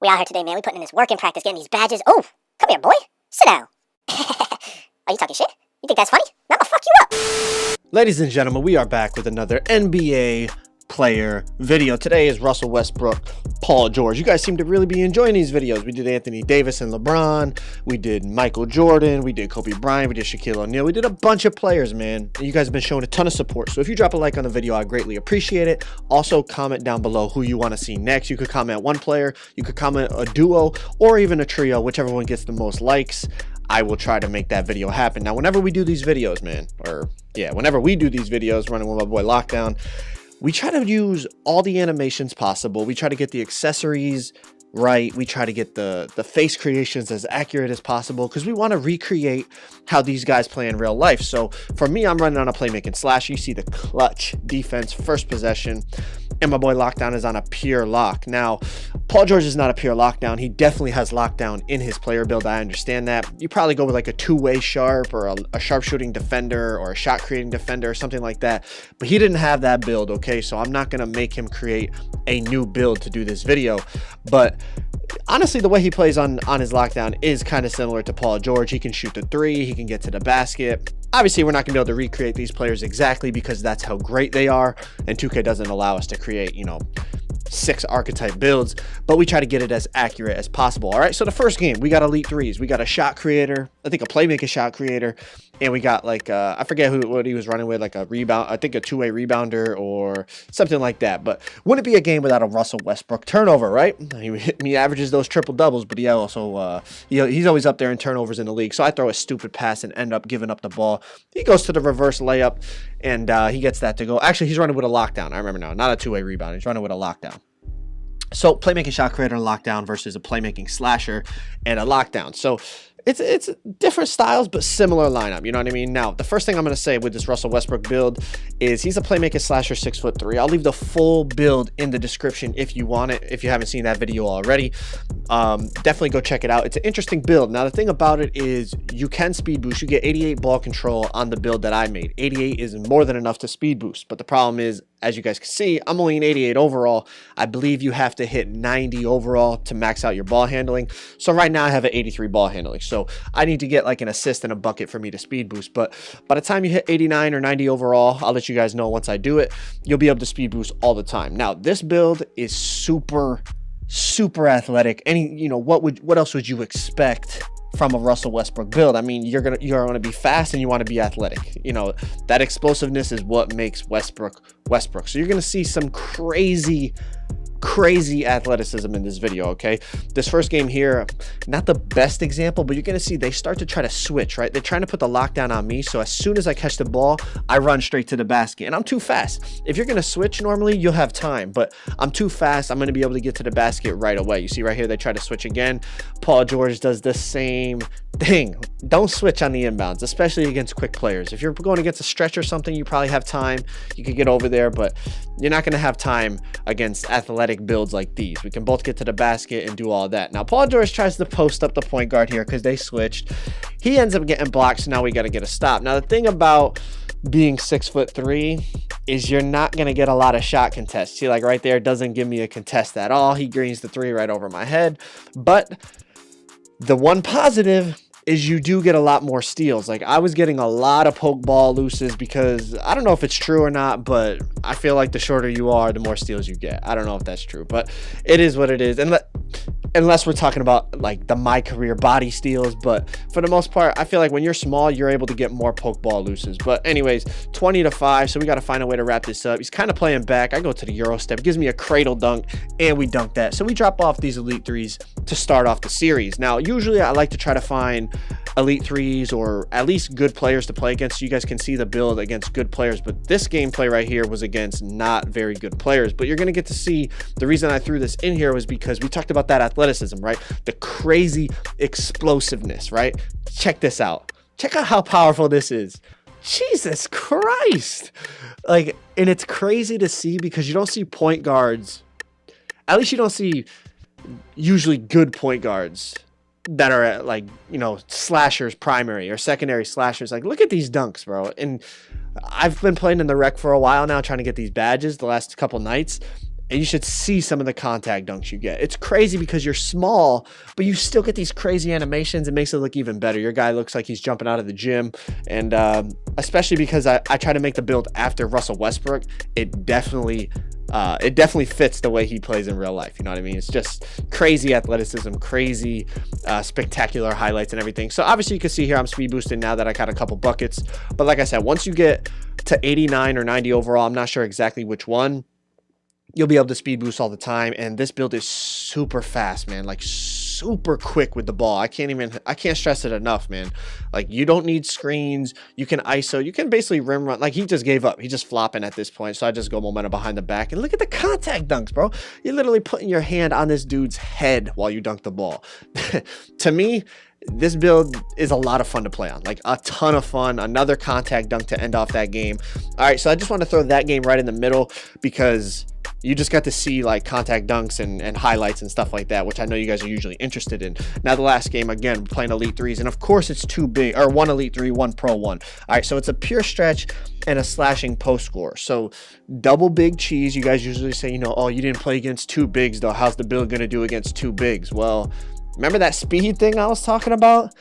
We out here today, man. We putting in this work in practice, getting these badges. Oh, come here, boy. Sit down. Are you talking shit? You think that's funny? Now I'll fuck you up. Ladies and gentlemen, we are back with another NBA player video. Today is Russell Westbrook, Paul George. You guys seem to really be enjoying these videos. We did Anthony Davis and LeBron. We did Michael Jordan. We did Kobe Bryant. We did Shaquille O'Neal. We did a bunch of players, man. And you guys have been showing a ton of support. So if you drop a like on the video, I greatly appreciate it. Also, comment down below who you want to see next. You could comment one player. You could comment a duo or even a trio, whichever one gets the most likes. I will try to make that video happen. Now, whenever we do these videos, man, whenever we do these videos running with my boy Lockdown, we try to use all the animations possible. We try to get the accessories right. We try to get the face creations as accurate as possible because we want to recreate how these guys play in real life. So for me, I'm running on a playmaking slash. You see the clutch defense, first possession, and my boy Lockdown is on a pure lock. Now, Paul George is not a pure lockdown. He definitely has lockdown in his player build. I understand that. You probably go with like a two-way sharp or a sharpshooting defender or a shot creating defender or something like that. But he didn't have that build, okay? So I'm not going to make him create a new build to do this video. But honestly, the way he plays on his lockdown is kind of similar to Paul George. He can shoot the three. He can get to the basket. Obviously, we're not going to be able to recreate these players exactly because that's how great they are. And 2K doesn't allow us to create, 6 archetype builds, but we try to get it as accurate as possible. All right, so the first game, we got elite threes. We got a shot creator, I think a playmaker shot creator, and we got like I forget what he was running with, like a rebound, I think a two-way rebounder or something like that. But wouldn't it be a game without a Russell Westbrook turnover, right? He averages those triple doubles, but he also he's always up there in turnovers in the league. So I throw a stupid pass and end up giving up the ball. He goes to the reverse layup and he gets that to go. Actually, he's running with a lockdown. I remember now, not a two-way rebound. He's running with a lockdown. So playmaking shot creator and lockdown versus a playmaking slasher and a lockdown. So it's different styles, but similar lineup. You know what I mean? Now, the first thing I'm going to say with this Russell Westbrook build is he's a playmaking slasher 6'3". I'll leave the full build in the description if you want it, if you haven't seen that video already. Definitely go check it out. It's an interesting build. Now, the thing about it is you can speed boost. You get 88 ball control on the build that I made. 88 is more than enough to speed boost. But the problem is, as you guys can see, I'm only an 88 overall. I believe you have to hit 90 overall to max out your ball handling. So right now I have an 83 ball handling. So I need to get like an assist and a bucket for me to speed boost. But by the time you hit 89 or 90 overall, I'll let you guys know once I do it, you'll be able to speed boost all the time. Now, this build is super athletic. What else would you expect from a Russell Westbrook build? I mean, you're gonna be fast and you want to be athletic. That explosiveness is what makes Westbrook. So you're gonna see some crazy athleticism in this video. Okay, this first game here, not the best example, but you're gonna see they start to try to switch, right? They're trying to put the lockdown on me, so as soon as I catch the ball, I run straight to the basket, and I'm too fast. If you're gonna switch normally, you'll have time, but I'm too fast. I'm gonna be able to get to the basket right away. You see right here, they try to switch again. Paul George does the same thing. Don't switch on the inbounds, especially against quick players. If you're going against a stretch or something, you probably have time. You could get over there, but you're not going to have time against athletic builds like these. We can both get to the basket and do all that. Now, Paul George tries to post up the point guard here because they switched. He ends up getting blocked, so now we got to get a stop. Now, the thing about being 6'3" is you're not going to get a lot of shot contests. See, like right there, it doesn't give me a contest at all. He greens the three right over my head. But the one positive is you do get a lot more steals. Like I was getting a lot of poke ball looses because I don't know if it's true or not, but I feel like the shorter you are, the more steals you get. I don't know if that's true, but it is what it is. And unless we're talking about like the my career body steals, but for the most part, I feel like when you're small, you're able to get more poke ball looses. But anyways, 20-5, so we got to find a way to wrap this up. He's kind of playing back. I go to the Euro step, gives me a cradle dunk, and we dunk that. So we drop off these elite threes to start off the series. Now, usually I like to try to find elite threes or at least good players to play against. So you guys can see the build against good players, but this gameplay right here was against not very good players. But you're going to get to see the reason I threw this in here was because we talked about that athleticism, right? The crazy explosiveness, right? Check this out. Check out how powerful this is. Jesus Christ. And it's crazy to see because you don't see point guards. At least you don't see usually good point guards that are at slashers, primary or secondary slashers. Like, look at these dunks, bro. And I've been playing in the rec for a while now, trying to get these badges the last couple nights. And you should see some of the contact dunks you get. It's crazy because you're small, but you still get these crazy animations. It makes it look even better. Your guy looks like he's jumping out of the gym. And especially because I try to make the build after Russell Westbrook, it definitely fits the way he plays in real life. You know what I mean? It's just crazy athleticism, crazy spectacular highlights and everything. So obviously you can see here I'm speed boosted now that I got a couple buckets. But like I said, once you get to 89 or 90 overall, I'm not sure exactly which one, you'll be able to speed boost all the time. And this build is super fast, man. Like super quick with the ball. I can't stress it enough, man. Like you don't need screens. You can ISO. You can basically rim run. Like he just gave up. He's just flopping at this point. So I just go momentum behind the back. And look at the contact dunks, bro. You're literally putting your hand on this dude's head while you dunk the ball. To me, this build is a lot of fun to play on, like a ton of fun. Another contact dunk to end off that game. All right, so I just want to throw that game right in the middle because you just got to see like contact dunks and highlights and stuff like that, which I know you guys are usually interested in. Now the last game, again, playing Elite 3s, and of course it's two big, or one Elite 3, one Pro 1. All right, so it's a pure stretch and a slashing post score. So double big cheese. You guys usually say, you know, oh, you didn't play against two bigs though. How's the build going to do against two bigs? Well, remember that speed thing I was talking about?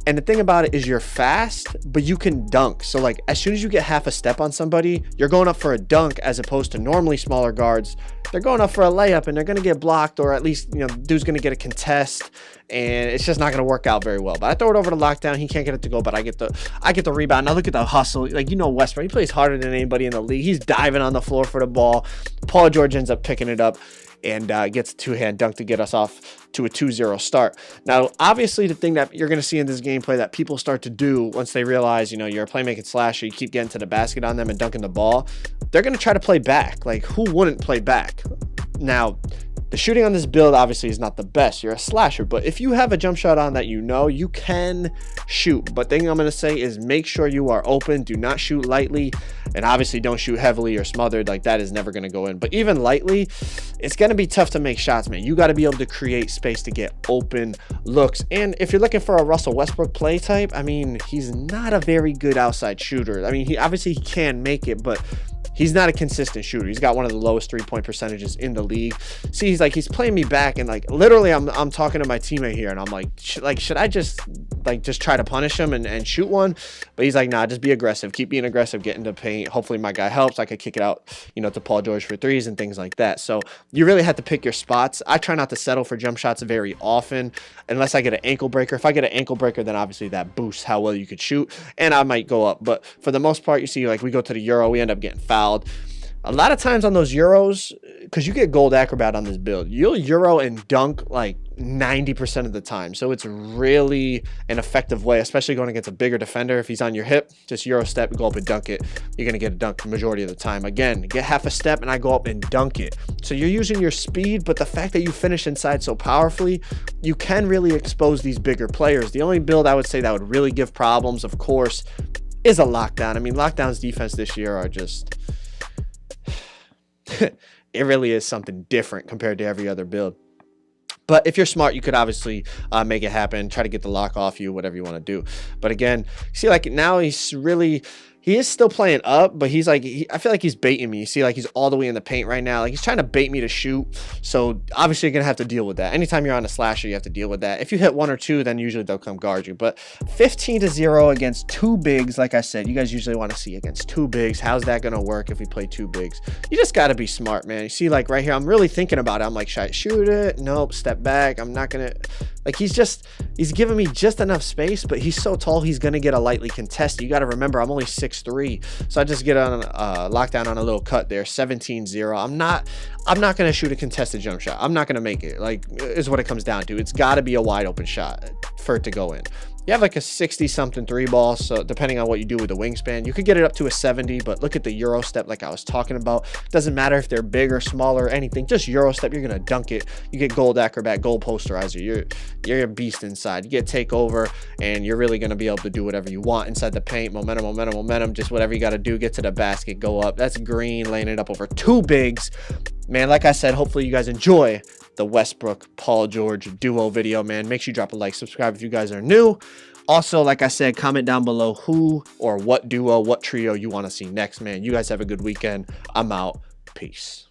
And the thing about it is you're fast, but you can dunk. So like as soon as you get half a step on somebody, you're going up for a dunk, as opposed to normally smaller guards. They're going up for a layup and they're going to get blocked, or at least, you know, dude's going to get a contest, and it's just not going to work out very well. But I throw it over to lockdown. He can't get it to go, but I get the rebound. Now look at the hustle. Like, you know, Westbrook, he plays harder than anybody in the league. He's diving on the floor for the ball. Paul George ends up picking it up and gets a two-hand dunk to get us off to a 2-0 start. Now, obviously, the thing that you're going to see in this gameplay that people start to do once they realize, you know, you're a playmaking slasher, you keep getting to the basket on them and dunking the ball, they're going to try to play back. Like, who wouldn't play back? Now, the shooting on this build obviously is not the best. You're a slasher, but if you have a jump shot on that, you know, you can shoot. But the thing I'm going to say is make sure you are open. Do not shoot lightly, and obviously don't shoot heavily or smothered. Like, that is never going to go in. But even lightly, it's going to be tough to make shots, man. You got to be able to create space to get open looks. And if you're looking for a Russell Westbrook play type, I mean, he's not a very good outside shooter. I mean, he obviously can make it, but he's not a consistent shooter. He's got one of the lowest 3-point percentages in the league. See, he's playing me back, and like literally I'm talking to my teammate here, and I'm like, should I just try to punish him and shoot one? But he's like, nah, just be aggressive. Keep being aggressive, get into paint. Hopefully my guy helps. I could kick it out, you know, to Paul George for threes and things like that. So you really have to pick your spots. I try not to settle for jump shots very often unless I get an ankle breaker. If I get an ankle breaker, then obviously that boosts how well you could shoot, and I might go up. But for the most part, you see, like we go to the Euro, we end up getting fouled. A lot of times on those Euros, because you get gold acrobat on this build, you'll Euro and dunk like 90% of the time. So it's really an effective way, especially going against a bigger defender. If he's on your hip, just Euro step, go up and dunk it. You're going to get a dunk the majority of the time. Again, get half a step and I go up and dunk it. So you're using your speed, but the fact that you finish inside so powerfully, you can really expose these bigger players. The only build I would say that would really give problems, of course, is a lockdown. I mean, lockdown's defense this year are just... it really is something different compared to every other build. But if you're smart, you could obviously make it happen, try to get the lock off you, whatever you want to do. But again, see, like now he is still playing up, but he's like, I feel like he's baiting me. You see, like he's all the way in the paint right now. Like he's trying to bait me to shoot. So obviously you're going to have to deal with that. Anytime you're on a slasher, you have to deal with that. If you hit 1 or 2, then usually they'll come guard you. But 15-0 against two bigs, like I said, you guys usually want to see against two bigs. How's that going to work if we play two bigs? You just got to be smart, man. You see, like right here, I'm really thinking about it. I'm like, should I shoot it? Nope, step back. I'm not going to... Like he's giving me just enough space, but he's so tall, he's going to get a lightly contested. You got to remember, I'm only 6'3", so I just get on lockdown on a little cut there, 17-0. I'm not going to shoot a contested jump shot. I'm not going to make it, like, is what it comes down to. It's got to be a wide open shot for it to go in. You have like a 60-something 3-ball, so depending on what you do with the wingspan, you could get it up to a 70, but look at the Euro step like I was talking about. Doesn't matter if they're big or small or anything, just Euro step, you're going to dunk it. You get gold acrobat, gold posterizer, you're a beast inside. You get takeover, and you're really going to be able to do whatever you want inside the paint. Momentum, just whatever you got to do, get to the basket, go up. That's green, laying it up over two bigs. Man, like I said, hopefully you guys enjoy the Westbrook Paul George duo video, man. Make sure you drop a like, subscribe if you guys are new. Also, like I said, comment down below who or what duo, what trio you want to see next, man. You guys have a good weekend. I'm out. Peace.